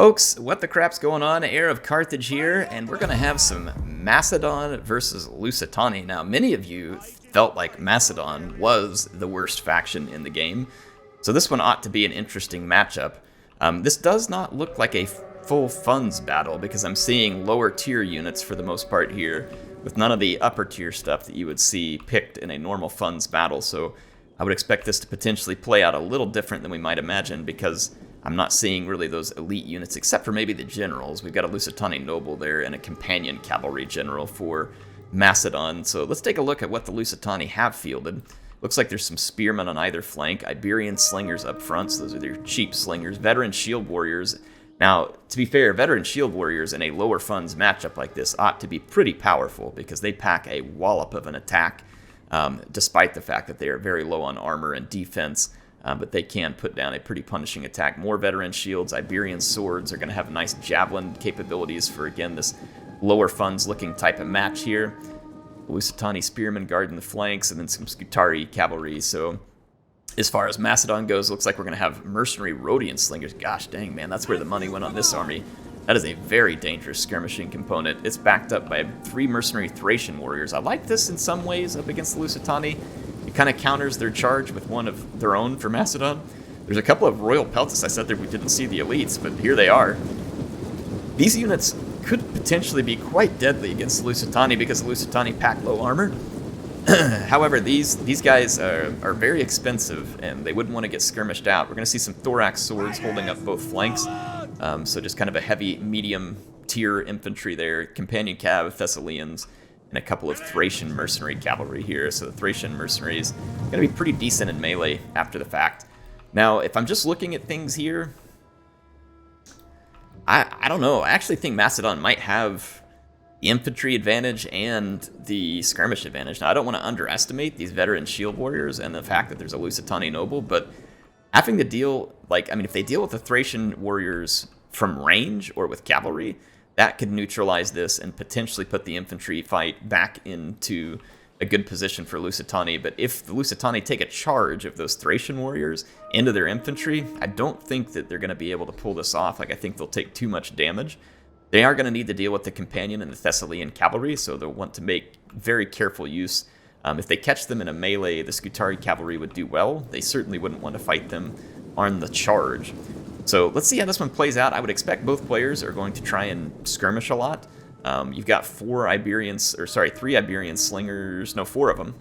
Folks, what the crap's going on? HeirofCarthage here, and we're going to have some Macedon versus Lusitani. Now, many of you felt like Macedon was the worst faction in the game, so this one ought to be an interesting matchup. This does not look like a full funds battle, because I'm seeing lower tier units for the most part here, with none of the upper tier stuff that you would see picked in a normal funds battle, so I would expect this to potentially play out a little different than we might imagine, because I'm not seeing really those elite units, except for maybe the generals. We've got a Lusitani noble there and a companion cavalry general for Macedon. So let's take a look at what the Lusitani have fielded. Looks like there's some spearmen on either flank, Iberian slingers up front, so those are their cheap slingers, veteran shield warriors. Now, to be fair, veteran shield warriors in a lower funds matchup like this ought to be pretty powerful, because they pack a wallop of an attack, despite the fact that they are very low on armor and defense. But they can put down a pretty punishing attack. More veteran shields, Iberian swords are going to have nice javelin capabilities for, again, this lower funds looking type of match here. Lusitani spearmen guarding the flanks, and then some Scutari cavalry. So as far as Macedon goes, looks like we're going to have mercenary Rhodian slingers. Gosh dang, man, that's where the money went on this army. That is a very dangerous skirmishing component. It's backed up by 3 mercenary Thracian warriors. I like this in some ways up against the Lusitani. It kind of counters their charge with one of their own for Macedon. There's a couple of Royal Peltas. I said that we didn't see the elites, but here they are. These units could potentially be quite deadly against the Lusitani, because the Lusitani pack low armor. However, these guys are very expensive, and they wouldn't want to get skirmished out. We're going to see some thorax swords holding up both flanks, so just kind of a heavy, medium tier infantry there. Companion cav, Thessalians, and a couple of Thracian mercenary cavalry here. So the Thracian mercenaries are going to be pretty decent in melee after the fact. Now, if I'm just looking at things here, I don't know. I actually think Macedon might have the infantry advantage and the skirmish advantage. Now, I don't want to underestimate these veteran shield warriors and the fact that there's a Lusitani noble, but having to deal, if they deal with the Thracian warriors from range or with cavalry, that could neutralize this and potentially put the infantry fight back into a good position for Lusitani. But if the Lusitani take a charge of those Thracian warriors into their infantry, I don't think that they're going to be able to pull this off. I think they'll take too much damage. They are going to need to deal with the companion and the Thessalian cavalry, so they'll want to make very careful use. If they catch them in a melee, the Scutari cavalry would do well. They certainly wouldn't want to fight them on the charge. So let's see how this one plays out. I would expect both players are going to try and skirmish a lot. You've got 4 Iberian slingers, no, 4 of them.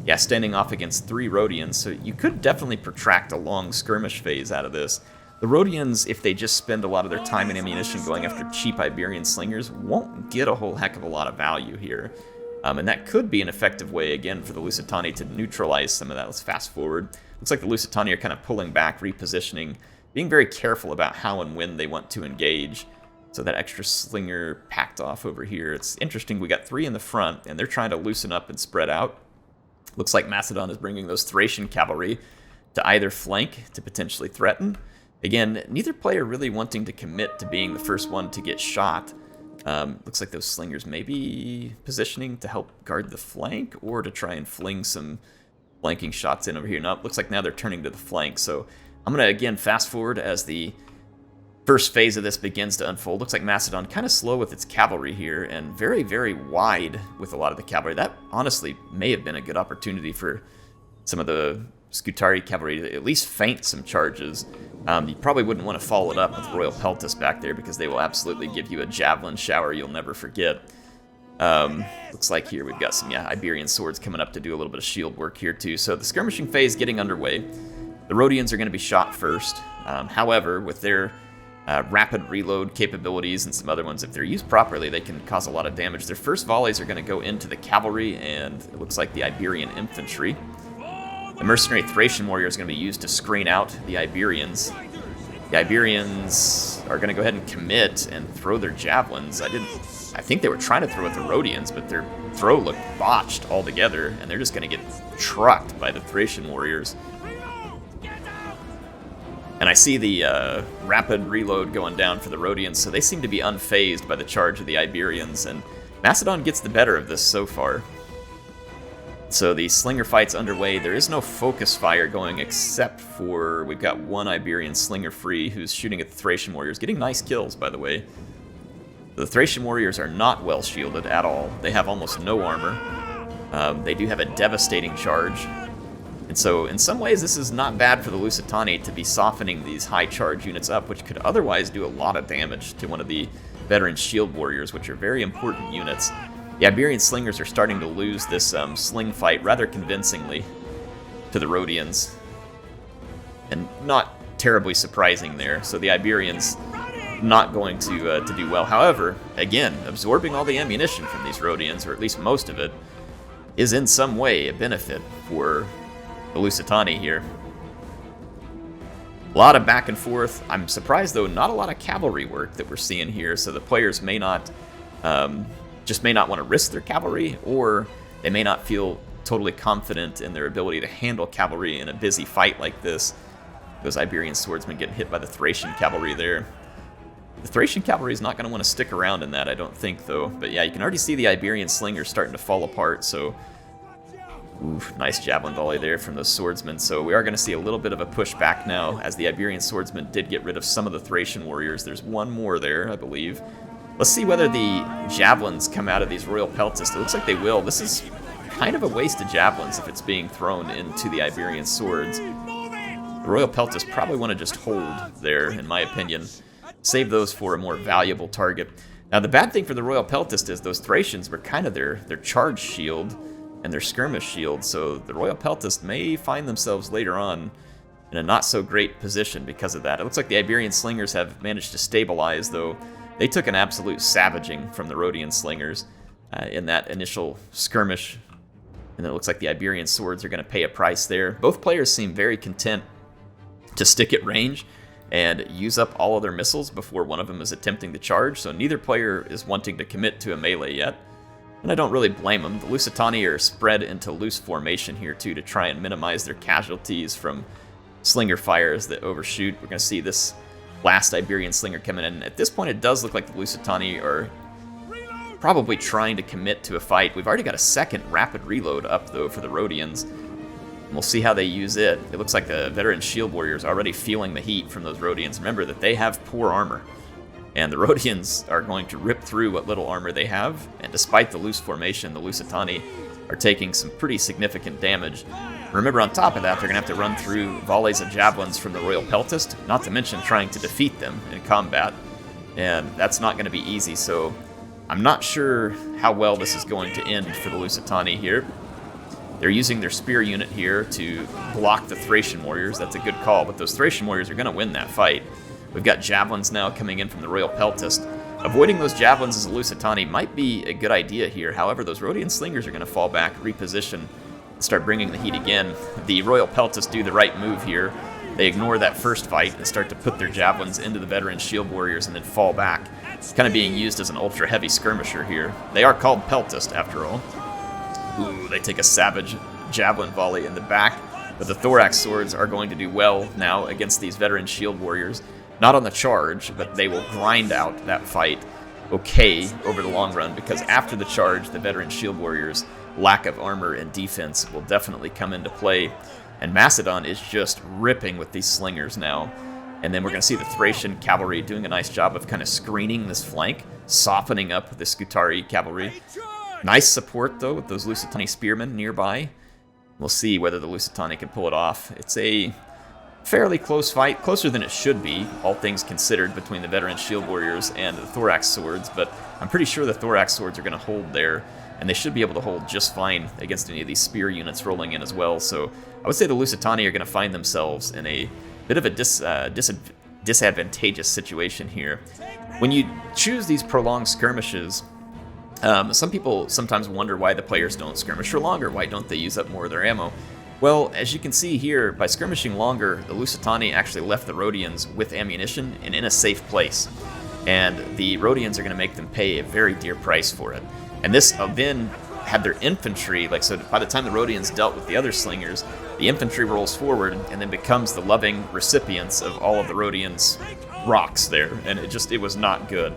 Yeah, standing off against 3 Rhodians, so you could definitely protract a long skirmish phase out of this. The Rhodians, if they just spend a lot of their time and ammunition going after cheap Iberian slingers, won't get a whole heck of a lot of value here. And that could be an effective way, again, for the Lusitani to neutralize some of that. Let's fast forward. Looks like the Lusitani are kind of pulling back, repositioning, being very careful about how and when they want to engage. So that extra slinger packed off over here. It's interesting, we got 3 in the front, and they're trying to loosen up and spread out. Looks like Macedon is bringing those Thracian cavalry to either flank to potentially threaten. Again, neither player really wanting to commit to being the first one to get shot. Looks like those slingers may be positioning to help guard the flank, or to try and fling some flanking shots in over here. No, looks like now they're turning to the flank, so I'm going to, again, fast forward as the first phase of this begins to unfold. Looks like Macedon kind of slow with its cavalry here, and very, very wide with a lot of the cavalry. That, honestly, may have been a good opportunity for some of the Scutari cavalry to at least feint some charges. You probably wouldn't want to follow it up with Royal Peltas back there, because they will absolutely give you a javelin shower you'll never forget. Looks like here we've got some, Iberian swords coming up to do a little bit of shield work here, too. So the skirmishing phase getting underway. The Rhodians are going to be shot first. However, with their rapid reload capabilities and some other ones, if they're used properly, they can cause a lot of damage. Their first volleys are going to go into the cavalry, and it looks like the Iberian infantry. The mercenary Thracian warrior is going to be used to screen out the Iberians. The Iberians are going to go ahead and commit and throw their javelins. I think they were trying to throw at the Rhodians, but their throw looked botched altogether, and they're just going to get trucked by the Thracian warriors. And I see the rapid reload going down for the Rhodians, so they seem to be unfazed by the charge of the Iberians, and Macedon gets the better of this so far. So the slinger fight's underway. There is no focus fire going except for we've got one Iberian slinger free who's shooting at the Thracian warriors, getting nice kills, by the way. The Thracian warriors are not well shielded at all. They have almost no armor. They do have a devastating charge. And so in some ways this is not bad for the Lusitani to be softening these high charge units up, which could otherwise do a lot of damage to one of the veteran shield warriors, which are very important units. The Iberian slingers are starting to lose this sling fight rather convincingly to the Rhodians. And not terribly surprising there. So the Iberians not going to do well. However, again, absorbing all the ammunition from these Rhodians, or at least most of it, is in some way a benefit for the Lusitani here. A lot of back and forth. I'm surprised, though, not a lot of cavalry work that we're seeing here, so the players may not... just may not want to risk their cavalry, or they may not feel totally confident in their ability to handle cavalry in a busy fight like this. Those Iberian swordsmen getting hit by the Thracian cavalry there. The Thracian cavalry is not going to want to stick around in that, I don't think, though. But yeah, you can already see the Iberian slingers starting to fall apart, so... Oof, nice javelin volley there from those swordsmen. So we are going to see a little bit of a pushback now, as the Iberian swordsmen did get rid of some of the Thracian warriors. There's one more there, I believe. Let's see whether the javelins come out of these Royal Peltists. It looks like they will. This is kind of a waste of javelins if it's being thrown into the Iberian swords. The Royal Peltists probably want to just hold there, in my opinion. Save those for a more valuable target. Now, the bad thing for the Royal Peltist is those Thracians were kind of their charge shield and their skirmish shield, so the Royal Peltist may find themselves later on in a not-so-great position because of that. It looks like the Iberian slingers have managed to stabilize, though. They took an absolute savaging from the Rhodian slingers in that initial skirmish. And it looks like the Iberian swords are going to pay a price there. Both players seem very content to stick at range and use up all of their missiles before one of them is attempting to charge. So neither player is wanting to commit to a melee yet. And I don't really blame them. The Lusitani are spread into loose formation here too to try and minimize their casualties from slinger fires that overshoot. We're going to see this last Iberian slinger coming in. At this point, it does look like the Lusitani are probably trying to commit to a fight. We've already got a second rapid reload up, though, for the Rhodians. We'll see how they use it. It looks like the veteran shield warriors are already feeling the heat from those Rhodians. Remember that they have poor armor, and the Rhodians are going to rip through what little armor they have, and despite the loose formation, the Lusitani are taking some pretty significant damage. Remember, on top of that, they're going to have to run through volleys of javelins from the Royal Peltist, not to mention trying to defeat them in combat, and that's not going to be easy, so I'm not sure how well this is going to end for the Lusitani here. They're using their spear unit here to block the Thracian warriors. That's a good call, but those Thracian warriors are going to win that fight. We've got javelins now coming in from the Royal Peltist. Avoiding those javelins as a Lusitani might be a good idea here. However, those Rhodian slingers are going to fall back, reposition, and start bringing the heat again. The Royal Peltists do the right move here. They ignore that first fight and start to put their javelins into the veteran shield warriors and then fall back. It's kind of being used as an ultra-heavy skirmisher here. They are called Peltist, after all. Ooh, they take a savage javelin volley in the back, but the thorax swords are going to do well now against these veteran shield warriors. Not on the charge, but they will grind out that fight okay over the long run, because after the charge, the veteran shield warriors' lack of armor and defense will definitely come into play. And Macedon is just ripping with these slingers now. And then we're going to see the Thracian cavalry doing a nice job of kind of screening this flank, softening up the Scutari cavalry. Nice support, though, with those Lusitani spearmen nearby. We'll see whether the Lusitani can pull it off. It's a fairly close fight, closer than it should be, all things considered, between the veteran shield warriors and the thorax swords, but I'm pretty sure the thorax swords are going to hold there, and they should be able to hold just fine against any of these spear units rolling in as well. So I would say the Lusitani are going to find themselves in a bit of a disadvantageous situation here. When you choose these prolonged skirmishes, some people sometimes wonder why the players don't skirmish for longer. Why don't they use up more of their ammo? Well, as you can see here, by skirmishing longer, the Lusitani actually left the Rhodians with ammunition and in a safe place. And the Rhodians are going to make them pay a very dear price for it. And this then had their infantry, so by the time the Rhodians dealt with the other slingers, the infantry rolls forward and then becomes the loving recipients of all of the Rhodians' rocks there. And it was not good.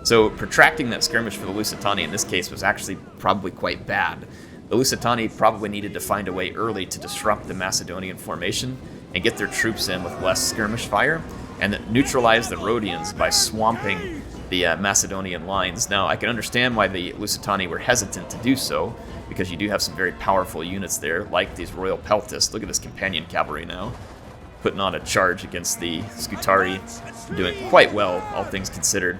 So protracting that skirmish for the Lusitani in this case was actually probably quite bad. the Lusitani probably needed to find a way early to disrupt the Macedonian formation and get their troops in with less skirmish fire, and neutralize the Rhodians by swamping the Macedonian lines. Now, I can understand why the Lusitani were hesitant to do so, because you do have some very powerful units there, like these Royal Peltists. Look at this companion cavalry now, putting on a charge against the Scutari, doing quite well, all things considered.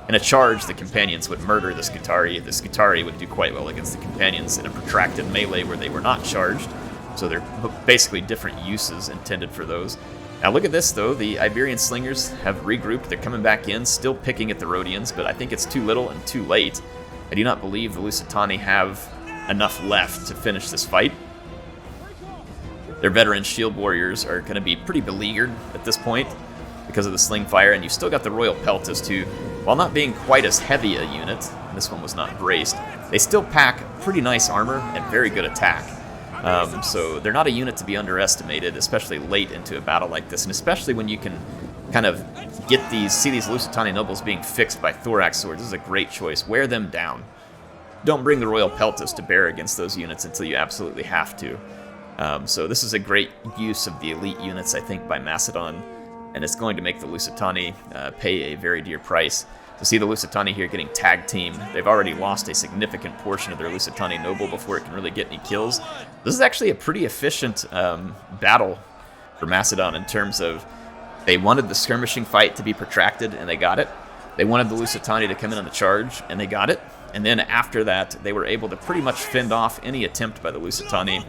In a charge, the companions would murder the Scutari. The Scutari would do quite well against the companions in a protracted melee where they were not charged. So they're basically different uses intended for those. Now look at this, though. The Iberian slingers have regrouped. They're coming back in, still picking at the Rhodians, but I think it's too little and too late. I do not believe the Lusitani have enough left to finish this fight. Their veteran shield warriors are going to be pretty beleaguered at this point because of the sling fire, and you've still got the Royal Peltist who, while not being quite as heavy a unit, this one was not braced, they still pack pretty nice armor and very good attack. So they're not a unit to be underestimated, especially late into a battle like this, and especially when you can kind of see these Lusitani nobles being fixed by thorax swords. This is a great choice. Wear them down. Don't bring the Royal Peltist to bear against those units until you absolutely have to. So this is a great use of the elite units, I think, by Macedon, and it's going to make the Lusitani pay a very dear price. To see the Lusitani here getting tag teamed, they've already lost a significant portion of their Lusitani noble before it can really get any kills. This is actually a pretty efficient battle for Macedon in terms of they wanted the skirmishing fight to be protracted, and they got it. They wanted the Lusitani to come in on the charge, and they got it. And then after that, they were able to pretty much fend off any attempt by the Lusitani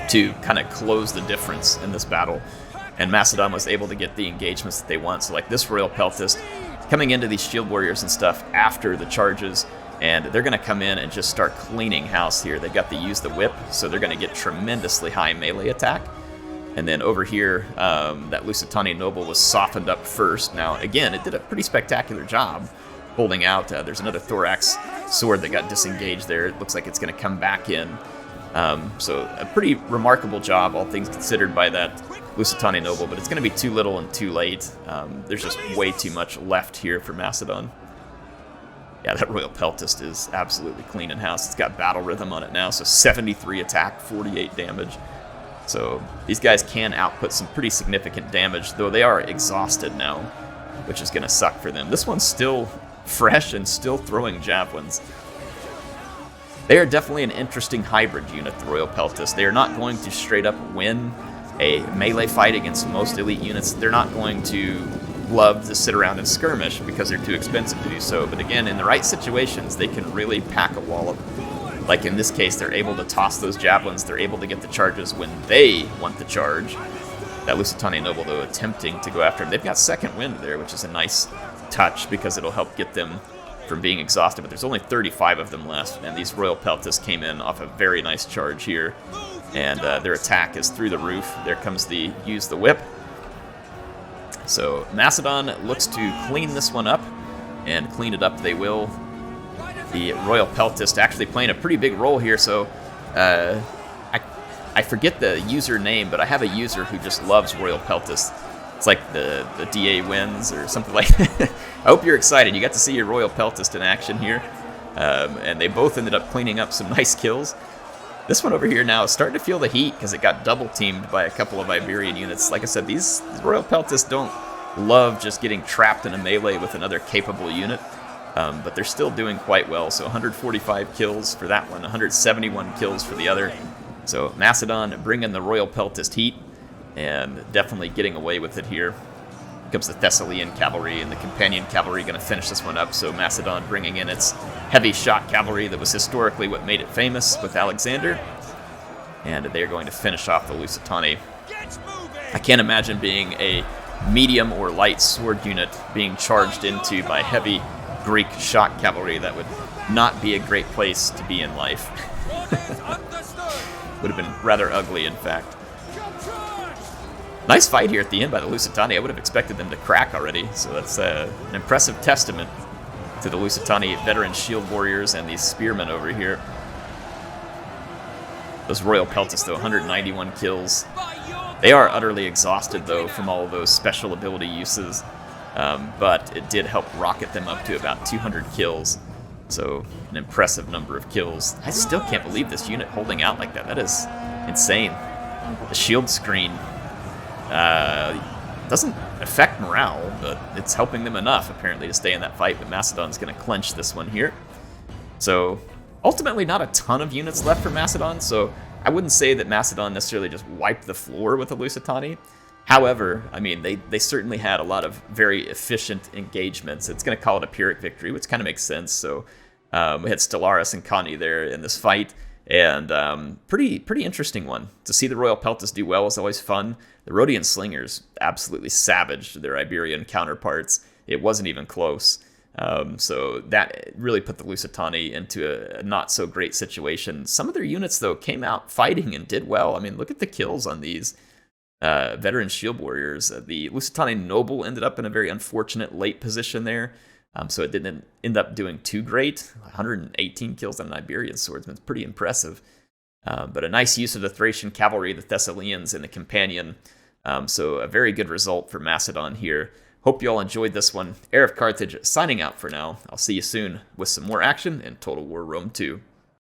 to kind of close the difference in this battle. And Macedon was able to get the engagements that they want. So like this Royal Peltist coming into these shield warriors and stuff after the charges, and they're going to come in and just start cleaning house here. They've got to use the whip, so they're going to get tremendously high melee attack. And then over here, that Lusitani noble was softened up first. Now, again, it did a pretty spectacular job holding out. There's another thorax sword that got disengaged there. It looks like it's going to come back in. So a pretty remarkable job, all things considered, by that Lusitani noble, but it's going to be too little and too late. There's just way too much left here for Macedon. Yeah, that Royal Peltist is absolutely clean in house. It's got battle rhythm on it now, so 73 attack, 48 damage. So these guys can output some pretty significant damage, though they are exhausted now, which is going to suck for them. This one's still fresh and still throwing javelins. They are definitely an interesting hybrid unit, the Royal Peltist. They are not going to straight up win a melee fight against most elite units. They're not going to love to sit around and skirmish because they're too expensive to do so. But again, in the right situations, they can really pack a wallop. Like in this case, they're able to toss those javelins. They're able to get the charges when they want the charge. That Lusitani noble, though, attempting to go after him. They've got second wind there, which is a nice touch because it'll help get them from being exhausted. But there's only 35 of them left, and these Royal Peltists came in off a very nice charge here. And their attack is through the roof. There comes the use the whip. So Macedon looks to clean this one up, and clean it up they will. The Royal Peltist actually playing a pretty big role here, so I forget the user name, but I have a user who just loves Royal Peltist. It's like the DA wins or something like that. I hope you're excited. You got to see your Royal Peltist in action here, and they both ended up cleaning up some nice kills. This one over here now is starting to feel the heat because it got double-teamed by a couple of Iberian units. Like I said, these Royal Peltists don't love just getting trapped in a melee with another capable unit, but they're still doing quite well. So 145 kills for that one, 171 kills for the other. So Macedon bringing the Royal Peltist heat and definitely getting away with it here. Comes the Thessalian cavalry, and the companion cavalry going to finish this one up. So Macedon bringing in its heavy shot cavalry that was historically what made it famous with Alexander, and they're going to finish off the Lusitani. I can't imagine being a medium or light sword unit being charged into by heavy Greek shot cavalry. That would not be a great place to be in life. Would have been rather ugly, in fact. Nice fight here at the end by the Lusitani. I would have expected them to crack already, so that's an impressive testament to the Lusitani veteran shield warriors and these spearmen over here. Those Royal Peltists, though, 191 kills. They are utterly exhausted, though, from all of those special ability uses, but it did help rocket them up to about 200 kills. So an impressive number of kills. I still can't believe this unit holding out like that. That is insane. The shield screen doesn't affect morale, but it's helping them enough, apparently, to stay in that fight. But Macedon's going to clench this one here. So ultimately not a ton of units left for Macedon, so I wouldn't say that Macedon necessarily just wiped the floor with the Lusitani. However, I mean, they certainly had a lot of very efficient engagements. It's going to call it a Pyrrhic victory, which kind of makes sense. So we had Stellaris and Connie there in this fight, and pretty interesting one. To see the Royal Peltas do well is always fun. The Rhodian Slingers absolutely savaged their Iberian counterparts. It wasn't even close. So that really put the Lusitani into a not-so-great situation. Some of their units, though, came out fighting and did well. I mean, look at the kills on these veteran shield warriors. The Lusitani Noble ended up in a very unfortunate late position there, so it didn't end up doing too great. 118 kills on an Iberian swordsman. It's pretty impressive. But a nice use of the Thracian cavalry, the Thessalians, and the companion. So a very good result for Macedon here. Hope you all enjoyed this one. HeirofCarthage signing out for now. I'll see you soon with some more action in Total War Rome 2.